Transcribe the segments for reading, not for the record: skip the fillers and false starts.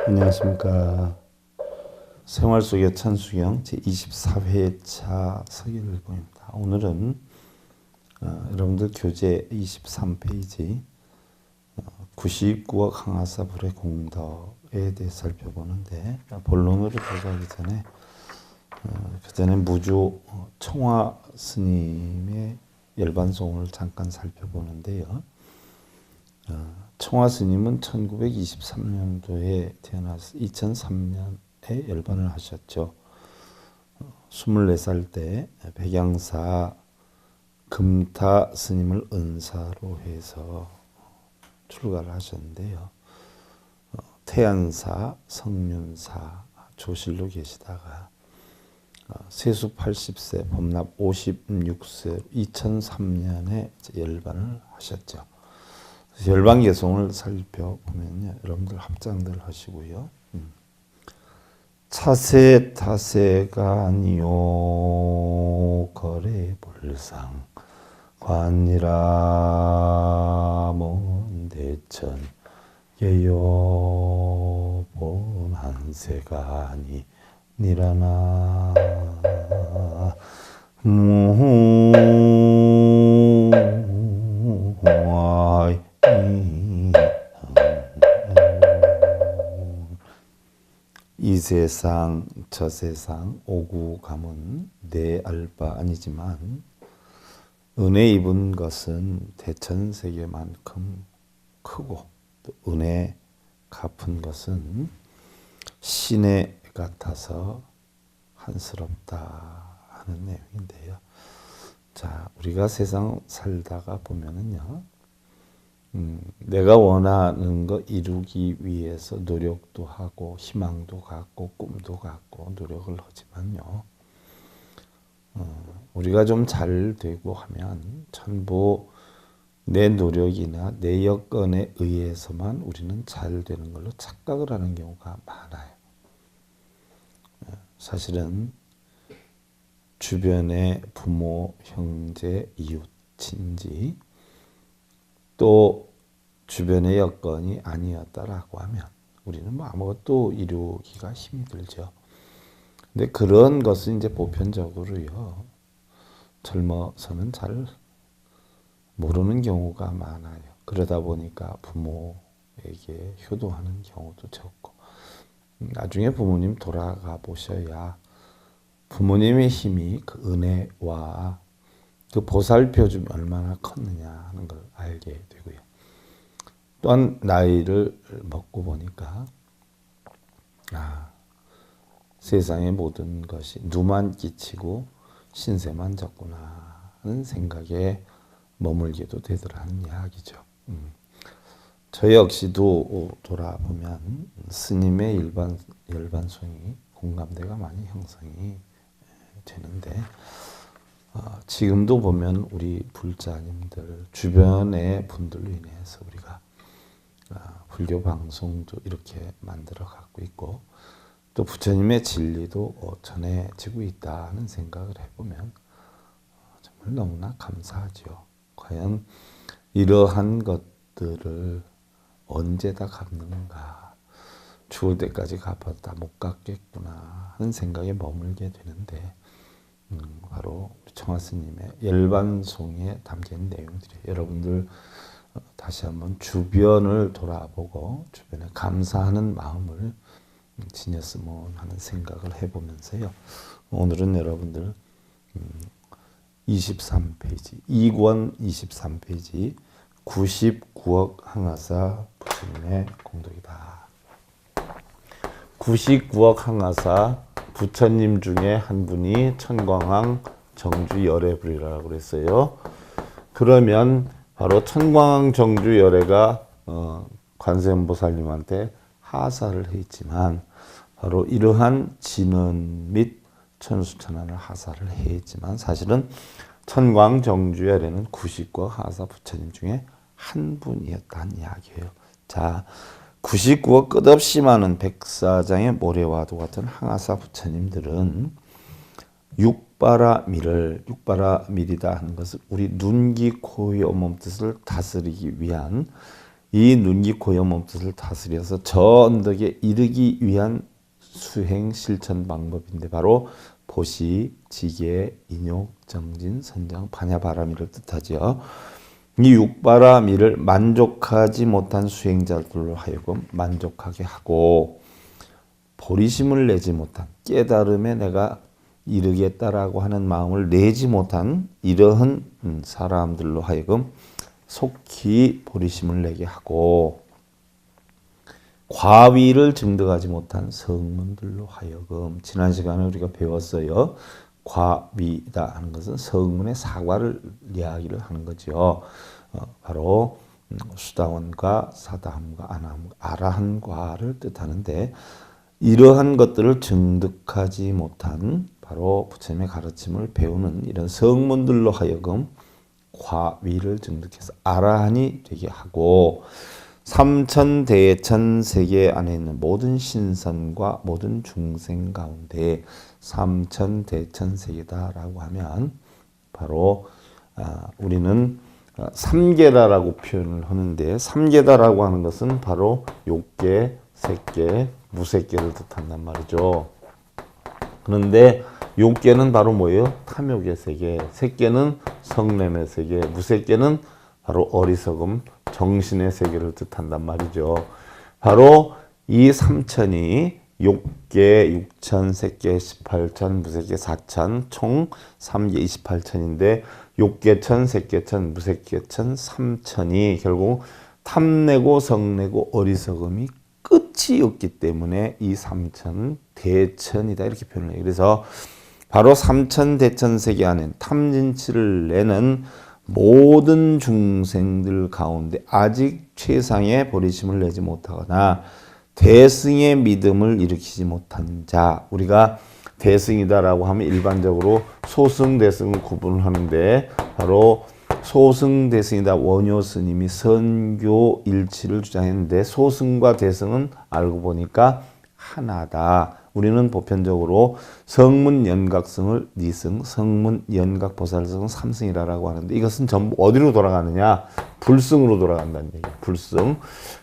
안녕하십니까. 생활 속의 천수경 제24회차 서기일보입니다. 오늘은 여러분들 교재 23페이지 99억 항아사 불의 공덕에 대해 살펴보는데, 본론으로 들어가기 전에 그 전에 무주 청화 스님의 열반송을 잠깐 살펴보는데요. 청화 스님은 1923년도에 태어나서 2003년에 열반을 하셨죠. 24살 때 백양사 금타 스님을 은사로 해서 출가를 하셨는데요. 태안사, 성륜사, 조실로 계시다가 세수 80세, 법납 56세 2003년에 열반을 하셨죠. 열반 개송을 살펴보면요, 여러분들 합장들 하시고요. 차세 타세가 아니요 거래 불상 관이라 먼 대천 예요 본한세가 아니니라나 무와이 이 세상 저 세상 오구 가문 내 알 바 아니지만 은혜 입은 것은 대천세계만큼 크고, 또 은혜 갚은 것은 신의 같아서 한스럽다 하는 내용인데요. 자, 우리가 세상 살다가 보면은요, 내가 원하는 거 이루기 위해서 노력도 하고 희망도 갖고 꿈도 갖고 노력을 하지만요, 우리가 좀 잘 되고 하면 전부 내 노력이나 내 여건에 의해서만 우리는 잘 되는 걸로 착각을 하는 경우가 많아요. 사실은 주변의 부모, 형제, 이웃, 친지, 또 주변의 여건이 아니었다라고 하면 우리는 뭐 아무것도 이루기가 힘이 들죠. 근데 그런 것은 이제 보편적으로요, 젊어서는 잘 모르는 경우가 많아요. 그러다 보니까 부모에게 효도하는 경우도 적고, 나중에 부모님 돌아가 보셔야 부모님의 힘이 그 은혜와 그 보살펴줌이 얼마나 컸느냐 하는 걸 알게 되고요. 또한 나이를 먹고 보니까 세상의 모든 것이 누만 끼치고 신세만 졌구나 하는 생각에 머물게도 되더라는 이야기죠. 저 역시도 돌아보면 스님의 열반송이 공감대가 많이 형성이 되는데, 지금도 보면 우리 불자님들 주변의 분들로 인해서 우리가 불교 방송도 이렇게 만들어 갖고 있고, 또 부처님의 진리도 전해지고 있다는 생각을 해보면 정말 너무나 감사하죠. 과연 이러한 것들을 언제 다 갚는가, 죽을 때까지 갚았다 못 갚겠구나 하는 생각에 머물게 되는데, 바로 청하스님의 열반송에 담긴 내용들이에요. 여러분들 다시 한번 주변을 돌아보고 주변에 감사하는 마음을 지녔으면 하는 생각을 해보면서요, 오늘은 여러분들 23페이지 2권 23페이지 99억 항아사 부처님의 공덕이다. 99억 항아사 부처님 중에 한 분이 천광왕 정주 열애불이라고 그랬어요. 그러면 바로 천광왕 정주 열애가 관세음보살님한테 하사를 했지만, 바로 이러한 진언 및 천수천안을 하사를 했지만, 사실은 천광 정주 열애는 99억 하사 부처님 중에 한 분이었다는 이야기예요. 자, 99억 끝없이 많은 백사장의 모래와도 같은 항아사 부처님들은 육바라밀이다 하는 것을 우리 눈, 귀, 코, 의 온몸 뜻을 다스리기 위한 이 눈, 귀, 코, 여, 몸뜻을 다스려서 저 언덕에 이르기 위한 수행 실천 방법인데 바로 보시, 지계, 인욕, 정진, 선정, 반야, 바람이를 뜻하죠. 이 육바라미를 만족하지 못한 수행자들로 하여금 만족하게 하고 보리심을 내지 못한 깨달음에 내가 이르겠다라고 하는 마음을 내지 못한 이러한 사람들로 하여금 속히 보리심을 내게 하고 과위를 증득하지 못한 성문들로 하여금 지난 시간에 우리가 배웠어요. 과위다 하는 것은 성문의 사과를 이야기를 하는 거죠. 바로 수다원과 사다함과 아나함, 아라한과를 뜻하는데 이러한 것들을 증득하지 못한 바로 부처님의 가르침을 배우는 이런 성문들로 하여금 과위를 증득해서 아라한이 되게 하고 삼천대천 세계 안에 있는 모든 신선과 모든 중생 가운데 삼천대천 세계다라고 하면 바로 우리는 삼계다라고 표현을 하는데 삼계다라고 하는 것은 바로 욕계, 색계, 무색계를 뜻한단 말이죠. 그런데 욕계는 바로 뭐예요? 탐욕의 세계, 색계는 성냄의 세계, 무색계는 바로 어리석음, 정신의 세계를 뜻한단 말이죠. 바로 이 삼천이 욕계 6천, 색계 18천, 무색계 4천, 총 3계 28천인데 욕계천, 색계천, 무색계천, 삼천이 결국 탐내고 성내고 어리석음이 끝이 없기 때문에 이 삼천 대천이다 이렇게 표현을 해요. 그래서 바로 삼천 대천 세계 안에 탐진치를 내는 모든 중생들 가운데 아직 최상의 보리심을 내지 못하거나 대승의 믿음을 일으키지 못한 자, 우리가 대승이다라고 하면 일반적으로 소승, 대승을 구분을 하는데 바로 소승, 대승이다 원효 스님이 선교 일치를 주장했는데 소승과 대승은 알고 보니까 하나다. 우리는 보편적으로 성문 연각성을 니승, 성문 연각 보살성을 삼승이라고 하는데 이것은 전부 어디로 돌아가느냐? 불승으로 돌아간다는 얘기예요. 불승.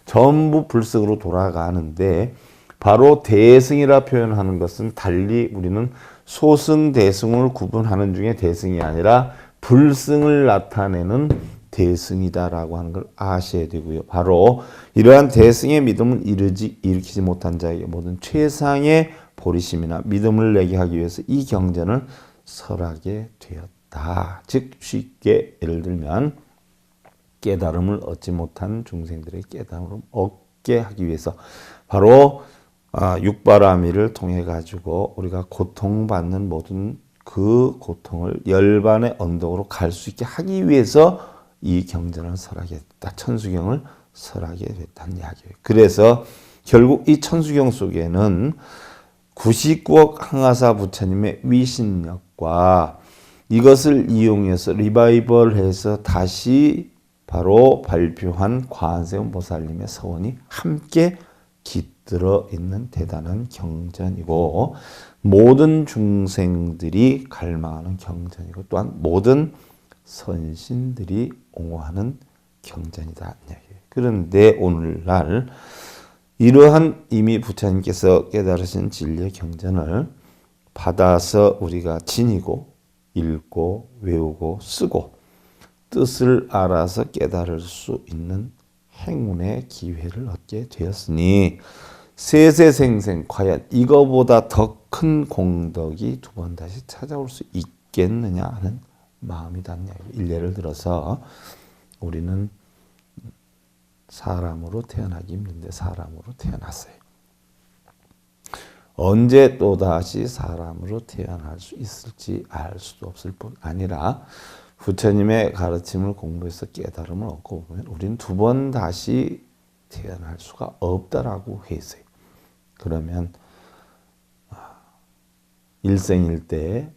전부 불승으로 돌아가는데 바로 대승이라 표현하는 것은 달리 우리는 소승, 대승을 구분하는 중에 대승이 아니라 불승을 나타내는 대승이다라고 하는 걸 아셔야 되고요. 바로 이러한 대승의 믿음을 일으키지 못한 자에게 모든 최상의 보리심이나 믿음을 내게 하기 위해서 이 경전을 설하게 되었다. 즉 쉽게 예를 들면 깨달음을 얻지 못한 중생들의 깨달음을 얻게 하기 위해서 바로 육바라미를 통해 가지고 우리가 고통받는 모든 그 고통을 열반의 언덕으로 갈 수 있게 하기 위해서 이 경전을 설하게 됐다. 천수경을 설하게 됐다는 이야기예요. 그래서 결국 이 천수경 속에는 99억 항아사 부처님의 위신력과 이것을 이용해서 리바이벌해서 다시 바로 발표한 관세음 보살님의 서원이 함께 깃들어 있는 대단한 경전이고 모든 중생들이 갈망하는 경전이고 또한 모든 선신들이 옹호하는 경전이다. 그런데 오늘날 이러한 이미 부처님께서 깨달으신 진리의 경전을 받아서 우리가 지니고 읽고 외우고 쓰고 뜻을 알아서 깨달을 수 있는 행운의 기회를 얻게 되었으니 세세생생 과연 이거보다 더 큰 공덕이 두 번 다시 찾아올 수 있겠느냐 하는 마음이 닿냐. 일례를 들어서 우리는 사람으로 태어나기 힘든데 사람으로 태어났어요. 언제 또다시 사람으로 태어날 수 있을지 알 수도 없을 뿐 아니라 부처님의 가르침을 공부해서 깨달음을 얻고 보면 우리는 두 번 다시 태어날 수가 없다라고 했어요. 그러면 일생일대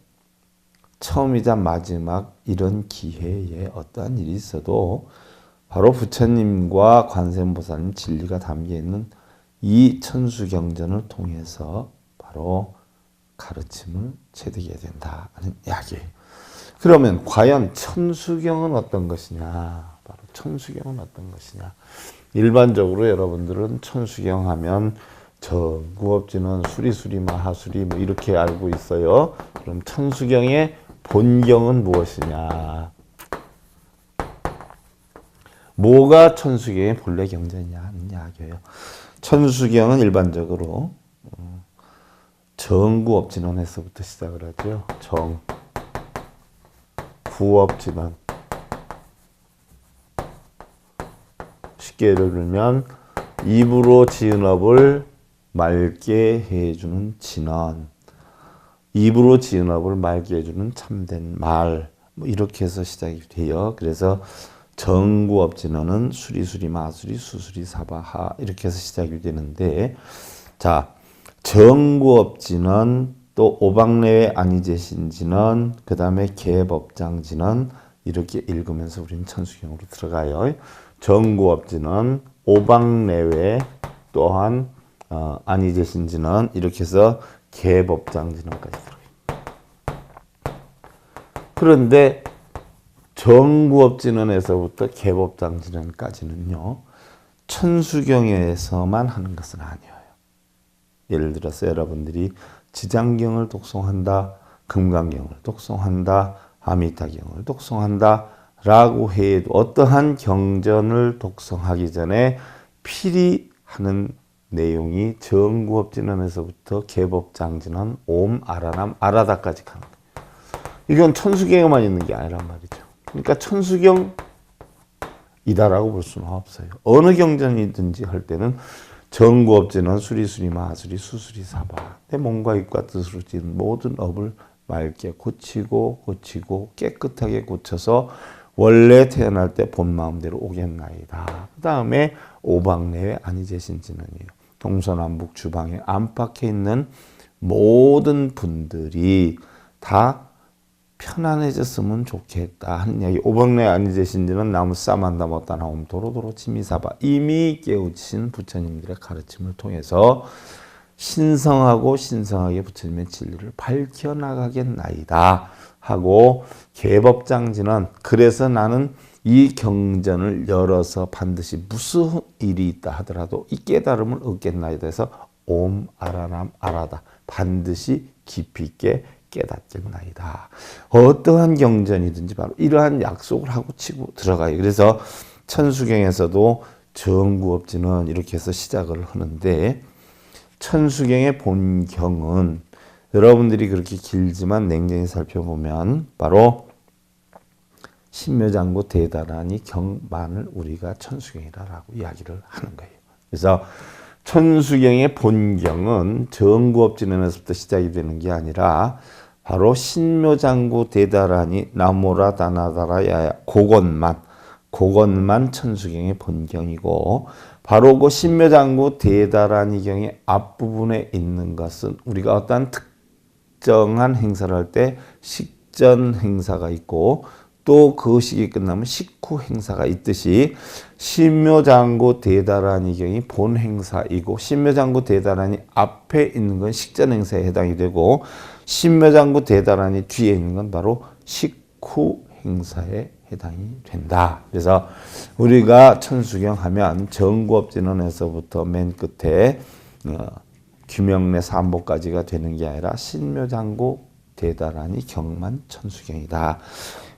처음이자 마지막 이런 기회에 어떠한 일이 있어도 바로 부처님과 관세음보살님 진리가 담겨있는 이 천수경전을 통해서 바로 가르침을 체득해야 된다 하는 이야기예요. 그러면 과연 천수경은 어떤 것이냐? 바로 천수경은 어떤 것이냐? 일반적으로 여러분들은 천수경 하면 정구업진원 수리수리마 하수리 뭐 이렇게 알고 있어요. 그럼 천수경의 본경은 무엇이냐? 뭐가 천수경의 본래 경전이냐 하는 이야기예요. 천수경은 일반적으로 정구업진원에서부터 시작을 하죠. 구업진원. 쉽게 예를 들면 입으로 지은 업을 맑게 해주는 진언, 입으로 지은 업을 맑게 해주는 참된 말, 뭐 이렇게 해서 시작이 돼요. 그래서 정구업진언은 수리수리 마수리 수수리 사바하 이렇게 해서 시작이 되는데, 자 정구업진언 또 오박내외 아니제신진언 그 다음에 개법장진언 이렇게 읽으면서 우리는 천수경으로 들어가요. 정구업진언 오박내외 또한 아니제신진언 이렇게 해서 개법장진언까지 들어요. 그런데 정구업진언에서부터 개법장진언까지는요 천수경에서만 하는 것은 아니에요. 예를 들어서 여러분들이 지장경을 독송한다, 금강경을 독송한다, 아미타경을 독송한다 라고 해도 어떠한 경전을 독송하기 전에 필히 하는 내용이 정구업진언에서부터 개법장진언, 옴, 아라남, 아라다까지 가는 거예요. 이건 천수경에만 있는 게 아니란 말이죠. 그러니까 천수경이다라고 볼 수는 없어요. 어느 경전이든지 할 때는 정구업진언 수리수리 마수리 수수리 사바 내 몸과 입과 뜻으로 지은 모든 업을 맑게 고치고 깨끗하게 고쳐서 원래 태어날 때 본 마음대로 오겠나이다. 그 다음에 오박내외 아니제신진언이에요. 동서남북 주방에 안팎에 있는 모든 분들이 다 편안해졌으면 좋겠다 하는 이야기. 오박내외 아니제신진언은 나무 싸만다 못다 나옴 도로도로 치미사바 이미 깨우친 부처님들의 가르침을 통해서 신성하게 부처님의 진리를 밝혀나가겠나이다 하고 개법장진언 그래서 나는 이 경전을 열어서 반드시 무슨 일이 있다 하더라도 이 깨달음을 얻겠나이다 해서 옴 아라남 아라다 반드시 깊이 있게 깨닫겠나이다. 어떠한 경전이든지 바로 이러한 약속을 하고 치고 들어가요. 그래서 천수경에서도 정구업진언 이렇게 해서 시작을 하는데 천수경의 본경은 여러분들이 그렇게 길지만 냉정히 살펴보면 바로 신묘장구 대다라니 경만을 우리가 천수경이라고 이야기를 하는 거예요. 그래서 천수경의 본경은 정구업진언에서부터 시작이 되는 게 아니라 바로 신묘장구 대다라니 나모라 다나다라 야야 그것만 천수경의 본경이고 바로 그 신묘장구 대다라니경의 앞부분에 있는 것은 우리가 어떠한 특정한 행사를 할 때 식전 행사가 있고 또 그 시기 끝나면 식후 행사가 있듯이 신묘장구 대다라니경이 본 행사이고 신묘장구 대다라니 앞에 있는 건 식전 행사에 해당이 되고 신묘장구 대다라니 뒤에 있는 건 바로 식후 행사에 해당이 된다. 그래서 우리가 천수경 하면 정구업진언에서부터 맨 끝에 규명내 삼보까지가 되는 게 아니라 신묘장구 대다라니 경만 천수경이다.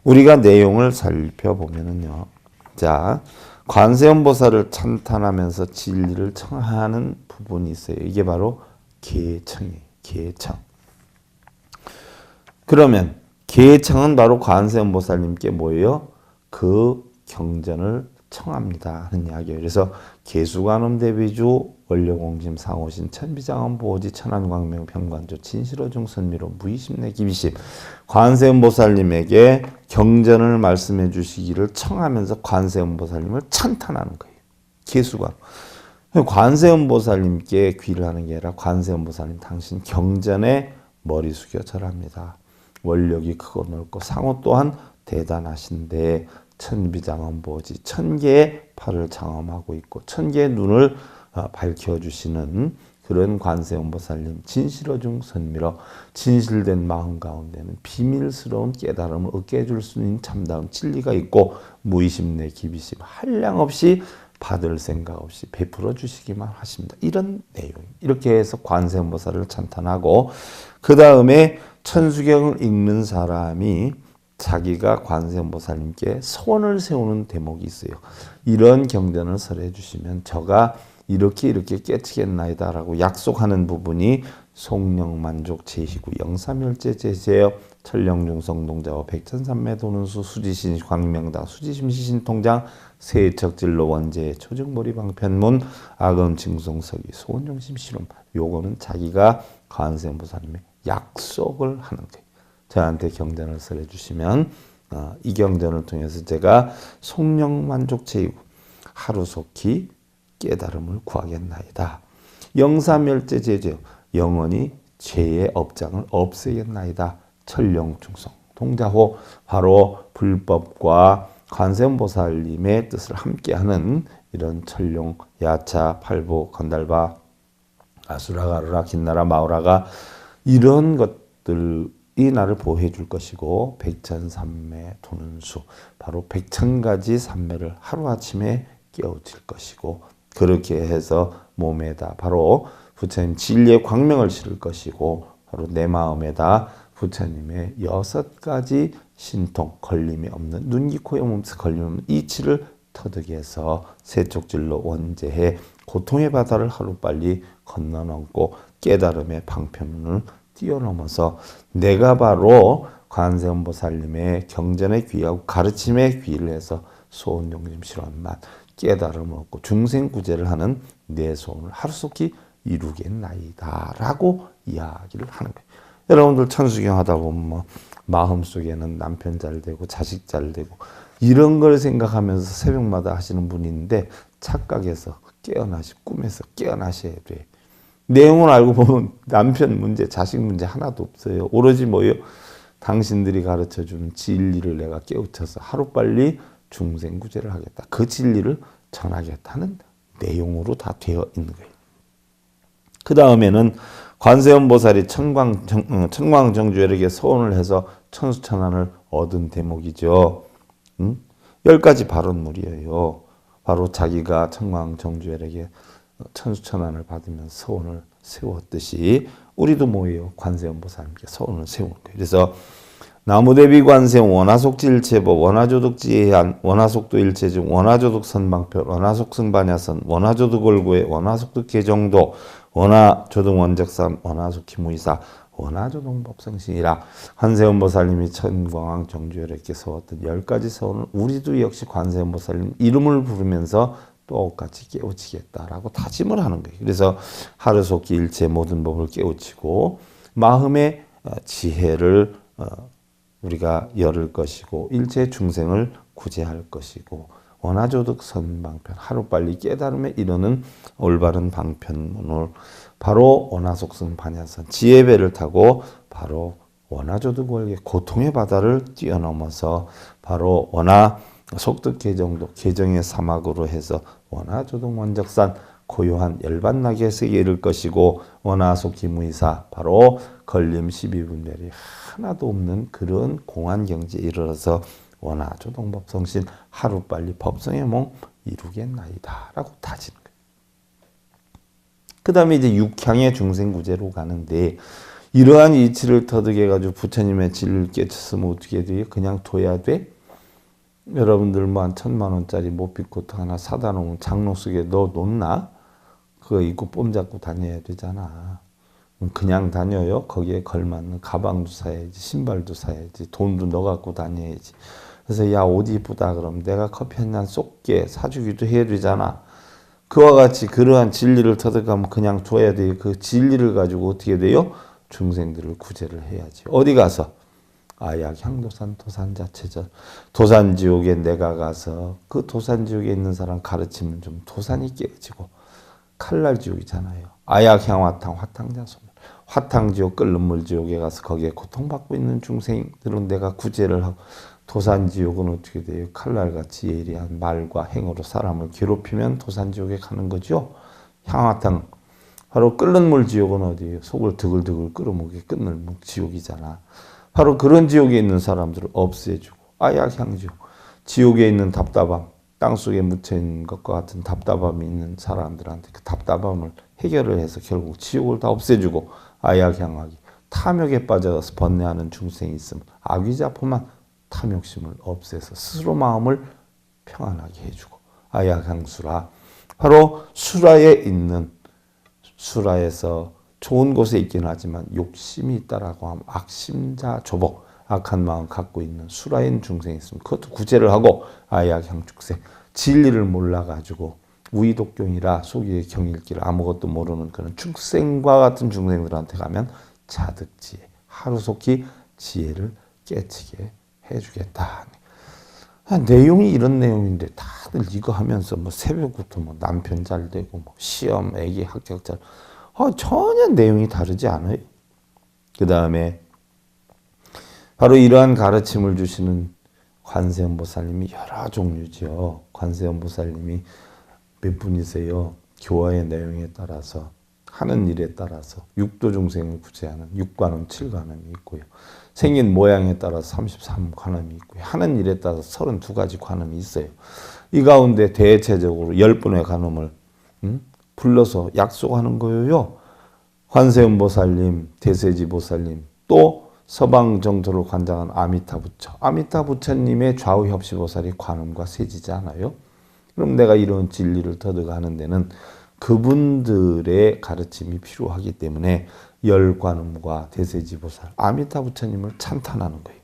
우리가 내용을 살펴보면은요. 자, 관세음보살을 찬탄하면서 진리를 청하는 부분이 있어요. 이게 바로 계청이에요. 계청. 그러면 계청은 바로 관세음보살님께 뭐예요? 그 경전을 청합니다 하는 이야기예요. 그래서 계수관음 대비주 원료공심 상호신 천비장엄 보호지 천안광명 병관조 진실어중 선미로 무의심내 기비심 관세음보살님에게 경전을 말씀해 주시기를 청하면서 관세음보살님을 찬탄하는 거예요. 계수관. 관세음보살님께 귀를 하는 게 아니라 관세음보살님 당신 경전에 머리 숙여 절합니다. 원력이 크고 넓고 상호 또한 대단하신데 천비장엄보지 천개의 팔을 장엄하고 있고 천개의 눈을 밝혀주시는 그런 관세음보살님 진실어중 선미러 진실된 마음 가운데는 비밀스러운 깨달음을 얻게 해줄 수 있는 참다운 진리가 있고 무의심내 기비심 한량없이 받을 생각 없이 베풀어 주시기만 하십니다. 이런 내용. 이렇게 해서 관세음보살을 찬탄하고 그 다음에 천수경을 읽는 사람이 자기가 관세음보살님께 소원을 세우는 대목이 있어요. 이런 경전을 설해 주시면 저가 이렇게 깨치겠나이다 라고 약속하는 부분이 송영만족 제시구 영삼열제 제세여 천령중성동자와 백천삼매 도는수 수지신 광명당 수지심시신통장 세척진로 원제 초증머리방편문 아금징송석이 소원정심 실험. 요거는 자기가 관세음보살님의 약속을 하는 거예요. 저한테 경전을 설해 주시면 이 경전을 통해서 제가 송영만족 제이구 하루속히 깨달음을 구하겠나이다. 영삼열제 제죄 영원히 죄의 업장을 없애겠나이다. 천령중성 동자호 바로 불법과 관세음보살님의 뜻을 함께하는 이런 천룡, 야차, 팔보, 건달바, 아수라, 가루라, 긴나라, 마우라가 이런 것들이 나를 보호해 줄 것이고 백천삼매 도는수 바로 100,000가지 삼매를 하루아침에 깨우칠 것이고 그렇게 해서 몸에다 바로 부처님 진리의 광명을 실을 것이고 바로 내 마음에다 부처님의 6가지 신통 걸림이 없는 눈, 귀, 코, 영, 몸에서 걸림 없는 이치를 터득해서 세쪽질로 원제해 고통의 바다를 하루빨리 건너넘고 깨달음의 방편문을 뛰어넘어서 내가 바로 관세음보살님의 경전에 귀하고 가르침에 귀를 해서 소원용심 실현만 깨달음을 얻고 중생구제를 하는 내 소원을 하루속히 이루겠나이다 라고 이야기를 하는 거예요. 여러분들 천수경 하다 보면 뭐 마음속에는 남편 잘 되고 자식 잘 되고 이런 걸 생각하면서 새벽마다 하시는 분이 있는데 착각해서 꿈에서 깨어나셔야 돼. 내용을 알고 보면 남편 문제, 자식 문제 하나도 없어요. 오로지 뭐예요? 당신들이 가르쳐주는 진리를 내가 깨우쳐서 하루빨리 중생구제를 하겠다. 그 진리를 전하겠다는 내용으로 다 되어 있는 거예요. 그 다음에는 관세음보살이 천광정주에게 서원을 해서 천수천안을 얻은 대목이죠. 10가지 발언물이에요. 바로 자기가 천광정주에게 천수천안을 받으면 서원을 세웠듯이 우리도 뭐예요? 관세음보살님께 서원을 세우는 거예요. 그래서 나무대비 관세음 원화속지일체법 원화조득지해안 원화속도일체중 원화조득선방편 원화속승반야선 원화조득월구회 원화속득계정도 원화조득원적산 원화속기무이사 원화조동법성신이라 관세음보살님이 천광 정주열에게 세웠던 10가지 서원을 우리도 역시 관세음보살님 이름을 부르면서 똑같이 깨우치겠다라고 다짐을 하는 거예요. 그래서 하루속기 일체 모든 법을 깨우치고 마음의 지혜를 우리가 열을 것이고 일체 중생을 구제할 것이고 원화조득 선방편 하루빨리 깨달음에 이르는 올바른 방편문을 바로 원화속승 반야선 지혜배를 타고 바로 원화조득 월계 고통의 바다를 뛰어넘어서 바로 원화속득 계정도 계정의 사막으로 해서 원화조득 원적산 고요한 열반나게 세계에 이를 것이고 원화속기무이사 바로 걸림 12분별이 하나도 없는 그런 공안경지에 이르러서 원화조동법성신 하루빨리 법성의 몸 이루겠나이다 라고 다지는 거예요. 그 다음에 이제 육향의 중생구제로 가는데 이러한 이치를 터득해가지고 부처님의 진리를 깨쳤으면 어떻게 돼요? 그냥 둬야 돼? 여러분들 뭐 한 1,000만 원짜리 못빛코트 하나 사다 놓으면 장롱 속에 넣어 놓나? 그거 입고 뽐잡고 다녀야 되잖아. 그냥 다녀요? 거기에 걸맞는 가방도 사야지, 신발도 사야지, 돈도 넣어갖고 다녀야지. 그래서 야, 옷 이쁘다 그러면 내가 커피 한 잔 쏠게 사주기도 해야 되잖아. 그와 같이 그러한 진리를 터득하면 그냥 줘야 돼요. 그 진리를 가지고 어떻게 돼요? 중생들을 구제를 해야지. 어디 가서? 아약 향도산 도산자체전 도산지옥에 내가 가서 그 도산지옥에 있는 사람 가르치면 좀 도산이 깨어지고 칼날지옥이잖아요. 아약향화탕 화탕자소멸 화탕지옥 끓는 물지옥에 가서 거기에 고통받고 있는 중생들은 내가 구제를 하고 도산지옥은 어떻게 돼요? 칼날같이 예리한 말과 행으로 사람을 괴롭히면 도산지옥에 가는 거죠. 향화탕 바로 끓는 물지옥은 어디예요? 속을 드글드글 끓어먹게 끓는 지옥이잖아. 바로 그런 지옥에 있는 사람들을 없애주고 아약향지옥 지옥에 있는 답답함 땅속에 묻혀있는 것과 같은 답답함이 있는 사람들한테 그 답답함을 해결을 해서 결국 지옥을 다 없애주고 아야향하기, 탐욕에 빠져서 번뇌하는 중생이 있으면 아귀자포만 탐욕심을 없애서 스스로 마음을 평안하게 해주고 아야향수라, 바로 수라에 있는, 수라에서 좋은 곳에 있긴 하지만 욕심이 있다라고 하면 악심자 조복, 악한 마음 갖고 있는 수라인 중생이 있으면 그것도 구제를 하고 아야향축세, 진리를 몰라가지고 우이독경이라 속이 경일길 아무것도 모르는 그런 축생과 같은 중생들한테 가면 자득지혜, 하루속히 지혜를 깨치게 해주겠다. 내용이 이런 내용인데 다들 이거 하면서 뭐 새벽부터 뭐 남편 잘 되고 뭐 시험, 애기 합격 잘, 전혀 내용이 다르지 않아요. 그 다음에 바로 이러한 가르침을 주시는 관세음보살님이 여러 종류죠. 관세음보살님이 몇 분이세요? 교화의 내용에 따라서, 하는 일에 따라서 육도 중생을 구제하는 6관음, 7관음이 있고요. 생긴 모양에 따라서 33관음이 있고요. 하는 일에 따라서 32가지 관음이 있어요. 이 가운데 대체적으로 10분의 관음을 불러서 약속하는 거예요. 관세음보살님, 대세지보살님, 또 서방 정토를 관장한 아미타부처, 아미타부처님의 좌우협시보살이 관음과 세지잖아요. 그럼 내가 이런 진리를 터득하는 데는 그분들의 가르침이 필요하기 때문에 열관음과 대세지보살, 아미타부처님을 찬탄하는 거예요.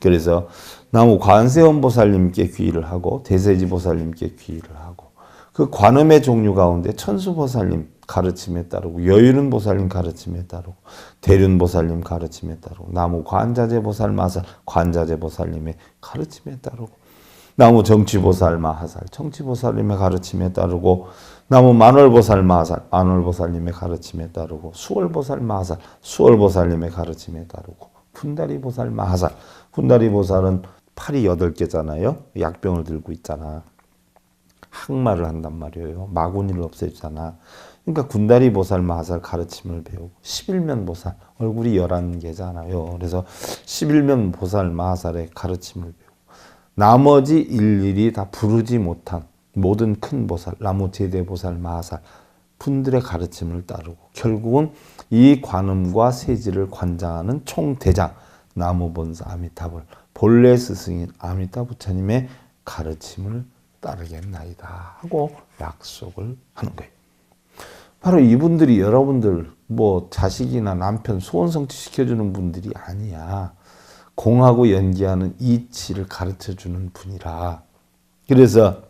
그래서 나무 관세음보살님께 귀의를 하고 대세지보살님께 귀의를 하고, 그 관음의 종류 가운데 천수보살님 가르침에 따르고, 여유른보살님 가르침에 따르고, 대륜보살님 가르침에 따르고, 나무 관자재보살 마살, 관자재보살님의 가르침에 따르고, 나무 정치보살 마하살, 정치보살님의 가르침에 따르고, 나무 만월보살 마하살, 만월보살님의 가르침에 따르고, 수월보살 마하살, 수월보살님의 가르침에 따르고, 군다리보살 마하살, 군다리보살은 팔이 8개잖아요. 약병을 들고 있잖아. 항마를 한단 말이에요. 마구니를 없애주잖아. 그러니까 군다리보살 마하살 가르침을 배우고, 11면보살, 얼굴이 11개잖아요. 그래서 11면보살 마하살의 가르침을 배우고, 나머지 일일이 다 부르지 못한 모든 큰 보살, 나무 제대보살 마하살 분들의 가르침을 따르고, 결국은 이 관음과 세지를 관장하는 총대장 나무본사 아미타불 본래 스승인 아미타부처님의 가르침을 따르겠나이다 하고 약속을 하는 거예요. 바로 이분들이 여러분들 뭐 자식이나 남편 소원 성취시켜주는 분들이 아니야. 공하고 연기하는 이치를 가르쳐주는 분이라. 그래서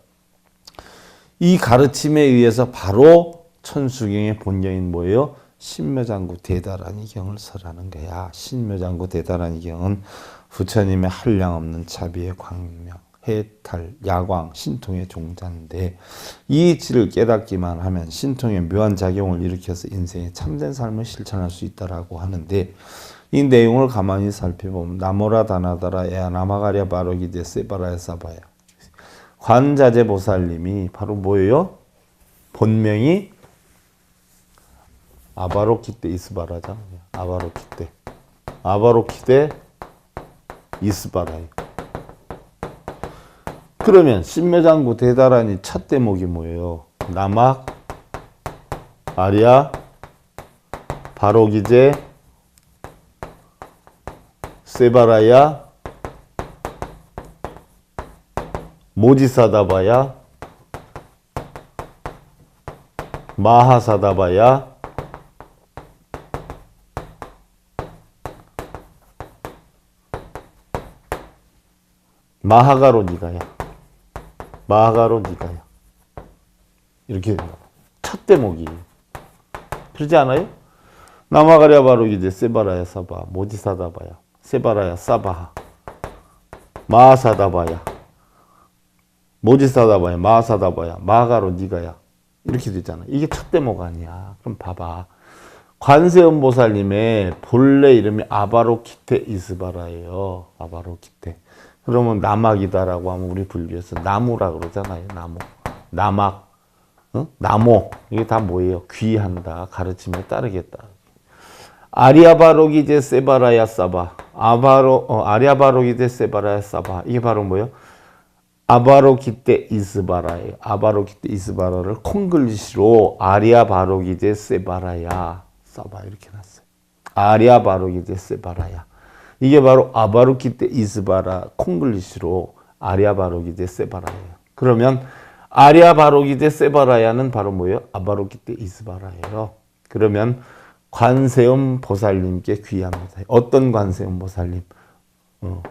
이 가르침에 의해서 바로 천수경의 본경인 뭐예요? 신묘장구 대다라니 경을 설하는 거야. 신묘장구 대다라니 경은 부처님의 한량없는 자비의 광명, 해탈, 야광, 신통의 종자인데, 이 이치를 깨닫기만 하면 신통의 묘한 작용을 일으켜서 인생의 참된 삶을 실천할 수 있다라고 하는데, 이 내용을 가만히 살펴보면 나모라 다나다라 에아나마가랴 바로기데 세바라야 사바야, 관자재 보살님이 바로 뭐예요? 본명이 아바로키테 이스바라잖아요. 아바로키테 이스바라요. 그러면 신묘장구 대다라니 첫 대목이 뭐예요? 나막, 아리아, 바로기제, 세바라야, 모지사다바야, 마하사다바야, 마하가로 니가야, 마하가로 니가야. 이렇게 첫 대목이. 그러지 않아요? 나마가랴 바로 이제 세바라야 사바, 모지사다바야, 세바라야 사바하, 마하사다바야, 모지사다바야, 마하사다바야, 마하가로 니가야. 이렇게 되잖아. 이게 첫 대목 아니야. 그럼 봐봐. 관세음보살님의 본래 이름이 아바로키테 이스바라예요. 아바로키테. 그러면 나막이다라고 하면 우리 불교에서 나무라 그러잖아요. 나무. 나막. 나모. 이게 다 뭐예요? 귀한다. 가르침에 따르겠다. 아리아바로기제 세바라야 사바. 아리아바로기제 세바라야 사바. 이게 바로 뭐예요? 아바로키테 이스바라예요. 아바로키테 이스바라를 콩글리시로 아리아 바로기제 세바라야 써봐 이렇게 놨어요. 아리아 바로기제 세바라야. 이게 바로 아바로키테 이스바라 콩글리시로 아리아 바로기제 세바라예요. 그러면 아리아 바로기제 세바라야는 바로 뭐예요? 아바로키테 이스바라예요. 그러면 관세음 보살님께 귀합니다. 어떤 관세음 보살님?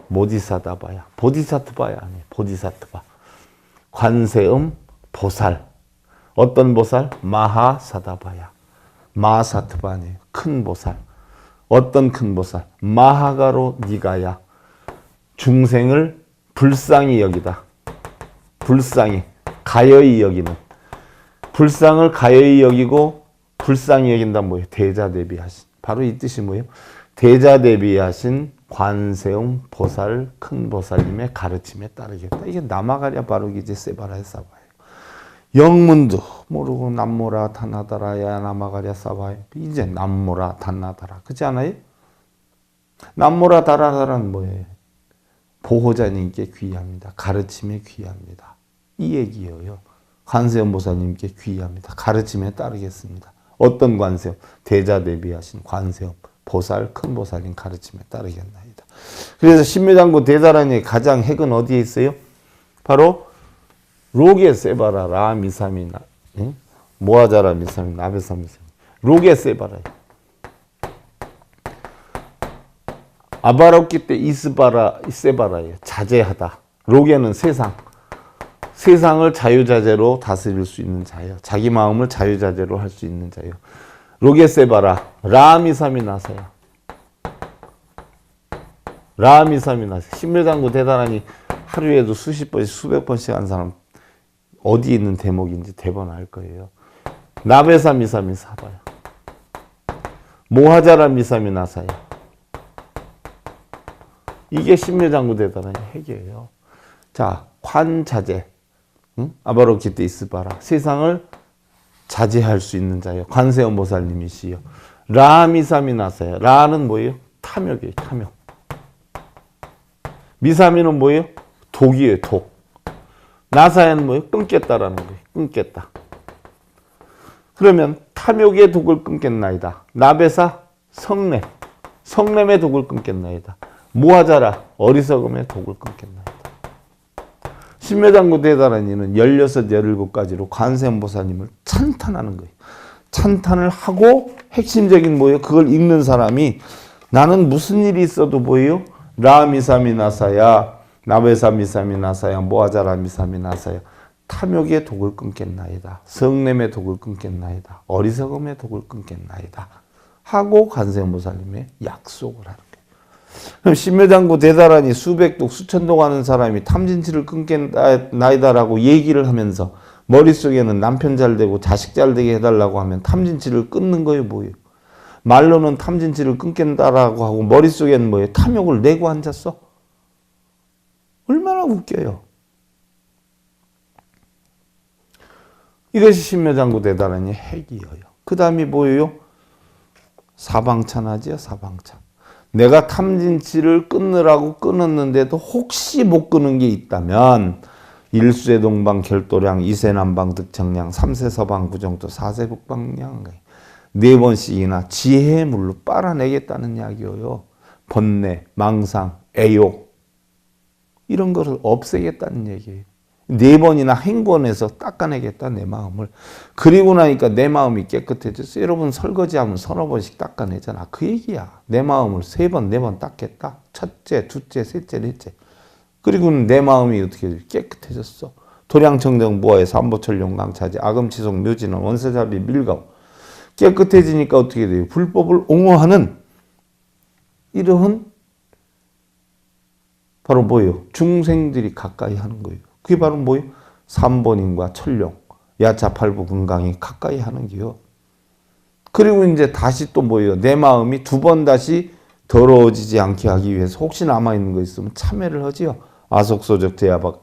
모디사다바야. 보디사트바야 아니에요. 보디사트바. 관세음 보살. 어떤 보살? 마하사다바야. 마하사트바 아니에요. 큰 보살. 어떤 큰 보살? 마하가로 니가야. 중생을 불쌍히 여기다. 불쌍히. 가여이 여기는. 불쌍을 가여이 여기고 불쌍히 여긴다 뭐예요? 대자대비하신. 바로 이 뜻이 뭐예요? 대자대비하신 관세음 보살 큰 보살님의 가르침에 따르겠다. 이게 나마가랴 바로기제 세바라의 사바예요. 영문도 모르고 남모라 타나다라야 나마가랴 사바예요. 이제 남모라 타나다라 그렇지 않아요? 남모라 다라다라는 뭐예요? 보호자님께 귀합니다. 가르침에 귀합니다. 이 얘기예요. 관세음 보살님께 귀합니다. 가르침에 따르겠습니다. 어떤 관세음? 대자대비하신 관세음 보살, 큰 보살님 가르침에 따르겠나이다. 그래서 신묘장구 대자란의 가장 핵은 어디에 있어요? 바로 로게 세바라 라미사미나 모아자라 미사미 나베사미사 로게 세바라예요. 아바롭기 때 이스바라 세바라예요. 자제하다. 로게는 세상. 세상을 자유자재로 다스릴 수 있는 자예요. 자기 마음을 자유자재로 할 수 있는 자예요. 로게세바라 라미사미 나사야. 라미사미 나사. 신묘장구 대단하니 하루에도 수십 번씩 수백 번씩 한 사람 어디 있는 대목인지 대번 알 거예요. 나베사 미사미 사바야. 모하자라 미사미 나사야. 이게 신묘장구 대단하니 핵이에요. 자, 관자재. 아바로키테 이스바라. 세상을 자제할 수 있는 자예요. 관세음 보살님이시요. 라미사미 나사야. 라는 뭐예요? 탐욕이에요. 탐욕. 미사미는 뭐예요? 독이에요. 독. 나사야는 뭐예요? 끊겠다라는 거예요. 끊겠다. 그러면 탐욕의 독을 끊겠나이다. 나베사 성냄. 성냄의 독을 끊겠나이다. 모하자라 어리석음의 독을 끊겠나이다. 신묘장구 대단한이는 16, 17가지로 관세음보살님을 찬탄하는 거예요. 찬탄을 하고 핵심적인 뭐예요? 그걸 읽는 사람이 나는 무슨 일이 있어도 뭐예요? 라미사미 나사야, 나베사 미사미 나사야, 모아자라 미사미 나사야. 탐욕의 독을 끊겠나이다. 성냄의 독을 끊겠나이다. 어리석음의 독을 끊겠나이다. 하고 관세음보살님의 약속을 하는 거예요. 그럼 신묘장구 대단하니 수백독 수천독 하는 사람이 탐진치를 끊겠나이다라고 얘기를 하면서 머릿속에는 남편 잘 되고 자식 잘 되게 해달라고 하면 탐진치를 끊는 거예요? 뭐예요? 말로는 탐진치를 끊겠다라고 하고 머릿속에는 뭐예요? 탐욕을 내고 앉았어? 얼마나 웃겨요. 이것이 신묘장구 대단하니 핵이에요. 그 다음이 뭐예요? 사방찬하지요. 사방찬. 내가 탐진치를 끊으라고 끊었는데도 혹시 못 끊은 게 있다면 일수의 동방 결도량, 이세 남방 득청량, 삼세 서방 부정도, 사세 북방량 4번씩이나 지혜의 물로 빨아내겠다는 이야기예요. 번뇌, 망상, 애욕 이런 것을 없애겠다는 얘기예요. 4번이나 행본해서 닦아내겠다 내 마음을. 그리고 나니까 내 마음이 깨끗해졌어. 여러분 설거지하면 서너 번씩 닦아내잖아. 그 얘기야. 내 마음을 3번, 4번 닦겠다. 첫째, 둘째, 셋째, 넷째. 그리고는 내 마음이 어떻게 깨끗해졌어. 도량청정 무아의 삼보철용강차지 아금치속 묘지는 원세자비 밀가오. 깨끗해지니까 어떻게 돼요? 불법을 옹호하는 이러한 바로 뭐예요? 중생들이 가까이 하는 거예요. 그게 바로 뭐예요? 삼본인과 천룡, 야차팔부 금강이 가까이 하는 게요. 그리고 이제 다시 또 뭐예요? 내 마음이 2번 다시 더러워지지 않게 하기 위해서 혹시 남아있는 거 있으면 참회를 하지요. 아속소적 제야박,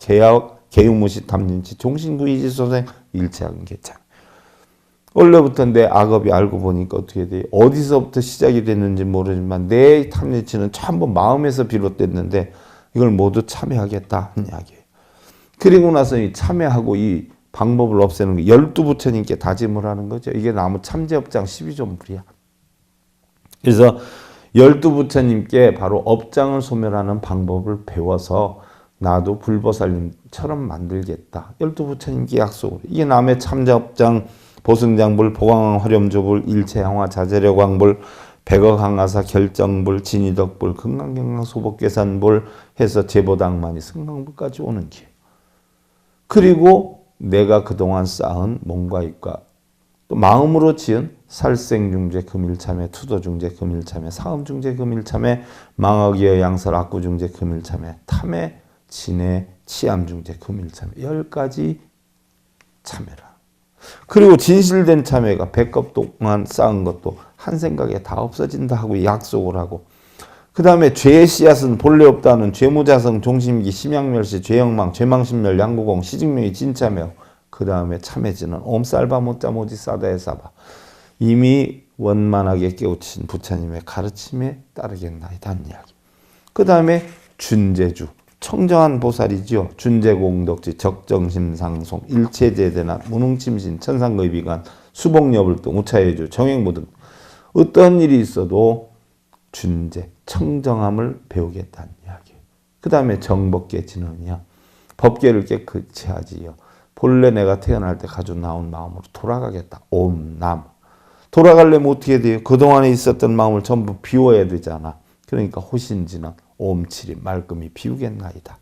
개유무시 탐진치, 종신구이지소생, 일체학은 개창. 원래부터 내 악업이 알고 보니까 어떻게 돼요? 어디서부터 시작이 됐는지 모르지만 내 탐진치는 전부 마음에서 비롯됐는데 이걸 모두 참회하겠다 하는 이야기예요. 그리고 나서 이 참회하고 이 방법을 없애는 게 12부처님께 다짐을 하는 거죠. 이게 나무 참제업장 12존불이야. 그래서 12부처님께 바로 업장을 소멸하는 방법을 배워서 나도 불보살님처럼 만들겠다. 12부처님께 약속을. 이게 남의 참제업장, 보승장불, 보광 화렴조불, 일체향화, 자재려광불, 백억항하사, 결정불, 진이덕불, 금강경강, 소복계산불 해서 제보당만이 승강불까지 오는 길. 그리고 내가 그동안 쌓은 몸과 입과 또 마음으로 지은 살생중재 금일참회, 투도중재 금일참회, 사음중재 금일참회, 망어기여 양설 악구중재 금일참회, 탐해 진해 치암중재 금일참회 10가지 참회라. 그리고 진실된 참회가 100겁 동안 쌓은 것도 한 생각에 다 없어진다 하고 약속을 하고, 그 다음에 죄의 씨앗은 본래 없다는 죄무자성 종심기 심양멸시 죄영망 죄망신멸 양구공 시직명이 진참회하고, 그 다음에 참회지는 옴살바 못자모지 사다에 사바 이미 원만하게 깨우친 부처님의 가르침에 따르겠나이다 하는 이야기. 그 다음에 준제주 청정한 보살이지요. 준제공덕지 적정심상송 일체제대나 무능침신 천상의비관 수복여불등 우차예주 정행무 등 어떤 일이 있어도 준제 청정함을 배우겠다는 이야기예요. 그 다음에 정법계 진언이야. 법계를 깨끗이 하지요. 본래 내가 태어날 때 가지고 나온 마음으로 돌아가겠다. 옴남. 돌아가려면 어떻게 돼요? 그동안에 있었던 마음을 전부 비워야 되잖아. 그러니까 호신진언 옴칠이 말끔히 비우겠나이다.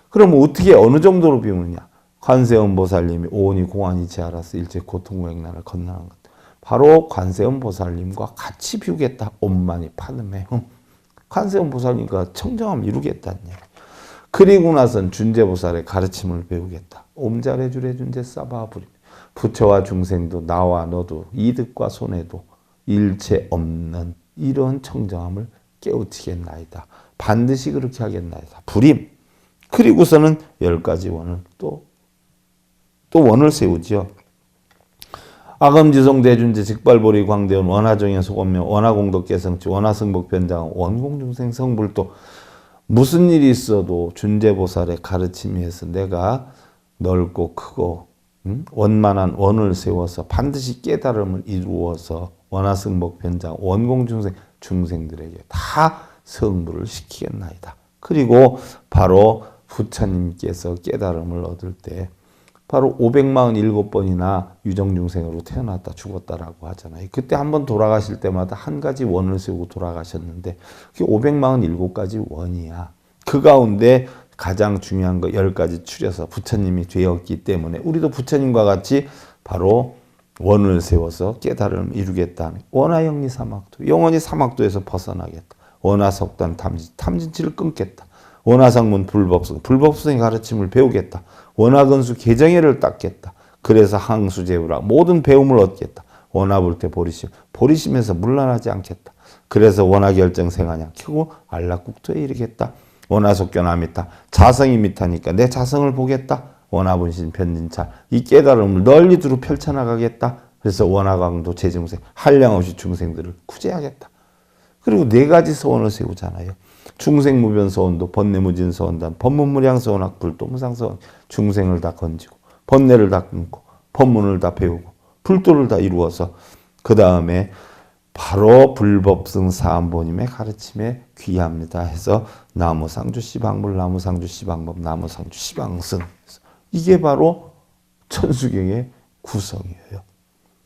그럼 어떻게 어느 정도로 비우느냐? 관세음보살님이 오온이 공안이 제하라서 일체 고통고행난을 건너는 것. 바로 관세음보살님과 같이 비우겠다. 옴만이 파음해. 관세음보살님과 청정함 이루겠다는 얘기. 그리고 나선 준제보살의 가르침을 배우겠다. 옴자레주레 준제 사바부리. 부처와 중생도 나와 너도 이득과 손해도 일체 없는 이런 청정함을 깨우치겠나이다. 반드시 그렇게 하겠나이다. 불임. 그리고서는 10가지 원을 또 원을 세우지요. 아금지송 대준제 직발보리 광대원 원하정현 소건명 원하공덕계성치 원하승복변장 원공중생 성불도 무슨 일이 있어도 준제보살의 가르침에 해서 내가 넓고 크고 원만한 원을 세워서 반드시 깨달음을 이루어서 원하승복변장 원공중생 중생들에게 다 성불을 시키겠나이다. 그리고 바로 부처님께서 깨달음을 얻을 때 바로 547번이나 유정중생으로 태어났다 죽었다라고 하잖아요. 그때 한번 돌아가실 때마다 한 가지 원을 세우고 돌아가셨는데 그게 547가지 원이야. 그 가운데 가장 중요한 거 10가지 추려서 부처님이 되었기 때문에 우리도 부처님과 같이 바로 원을 세워서 깨달음을 이루겠다는 원하영리 사막도 영원히 사막도에서 벗어나겠다. 원하석단 탐진치를 끊겠다. 원하상문 불법성의 가르침을 배우겠다. 원하근수 개정회를 닦겠다. 그래서 항수제우라 모든 배움을 얻겠다. 원하불태 보리심에서 물러나지 않겠다. 그래서 원하결정 생하냐 켜고 안락국토에 이르겠다. 원하속견함이다. 자성이 밑하니까 내 자성을 보겠다. 원하분신 편진차 이 깨달음을 널리 두루 펼쳐나가겠다. 그래서 원하강도 제중생 한량없이 중생들을 구제하겠다. 그리고 4가지 서원을 세우잖아요. 중생무변서원도 번뇌무진서원단 법문무량서원 불도무상서원 중생을 다 건지고 번뇌를 다 끊고 법문을 다 배우고 불도를 다 이루어서 그 다음에 바로 불법승 사암보님의 가르침에 귀합니다 해서 나무상주시방불 나무상주시방법 나무상주시방승 이게 바로 천수경의 구성이에요.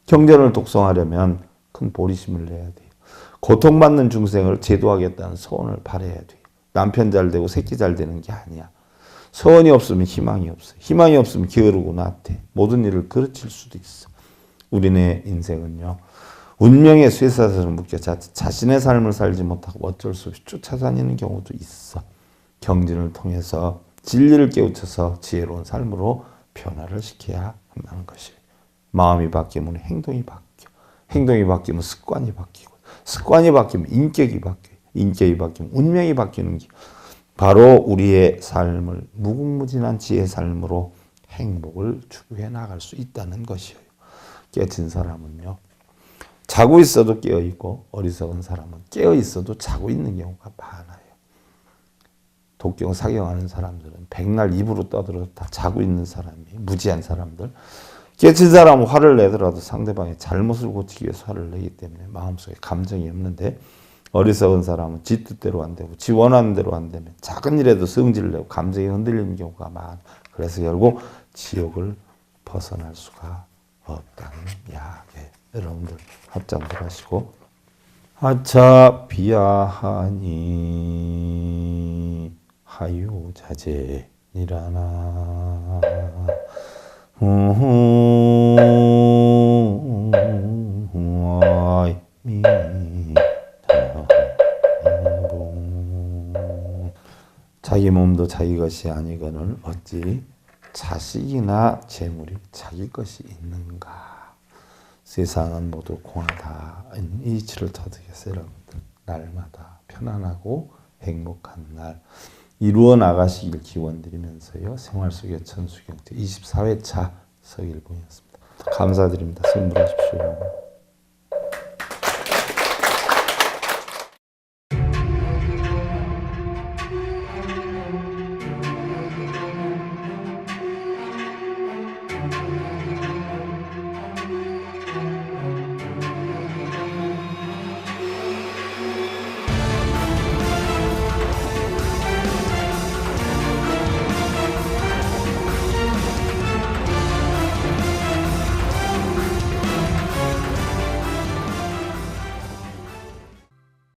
경전을 독송하려면 큰 보리심을 내야 돼요. 고통받는 중생을 제도하겠다는 소원을 발해야 돼요. 남편 잘 되고 새끼 잘 되는 게 아니야. 소원이 없으면 희망이 없어. 희망이 없으면 게으르고 나태. 모든 일을 그르칠 수도 있어. 우리네 인생은요. 운명의 쇠사슬을 묶여 자신의 삶을 살지 못하고 어쩔 수 없이 쫓아다니는 경우도 있어. 경진을 통해서 진리를 깨우쳐서 지혜로운 삶으로 변화를 시켜야 한다는 것이에요. 마음이 바뀌면 행동이 바뀌어. 행동이 바뀌면 습관이 바뀌고 습관이 바뀌면 인격이 바뀌어요. 인격이 바뀌면 운명이 바뀌는 게 바로 우리의 삶을 무궁무진한 지혜의 삶으로 행복을 추구해 나갈 수 있다는 것이에요. 깨친 사람은요. 자고 있어도 깨어있고 어리석은 사람은 깨어있어도 자고 있는 경우가 많아요. 독경 사경하는 사람들은 백날 입으로 떠들어 다 자고 있는 사람이 무지한 사람들. 깨친 사람은 화를 내더라도 상대방의 잘못을 고치기 위해서 화를 내기 때문에 마음속에 감정이 없는데, 어리석은 사람은 지 뜻대로 안 되고 지 원하는 대로 안 되면 작은 일에도 성질을 내고 감정이 흔들리는 경우가 많아. 그래서 결국 지옥을 벗어날 수가 없다는 이야기. 여러분들 합장들 하시고. 하차 비야하니 하유자재니라나. 자기 몸도 자기 것이 아니거늘 어찌 자식이나 재물이 자기 것이 있는가. 세상은 모두 공하다. 이 이치를 터득해서 여러분들 날마다 편안하고 행복한 날 이루어 나가시길 기원드리면서요. 생활 속의 천수경제 24회차 서일봉이었습니다. 감사드립니다. 선물하십시오.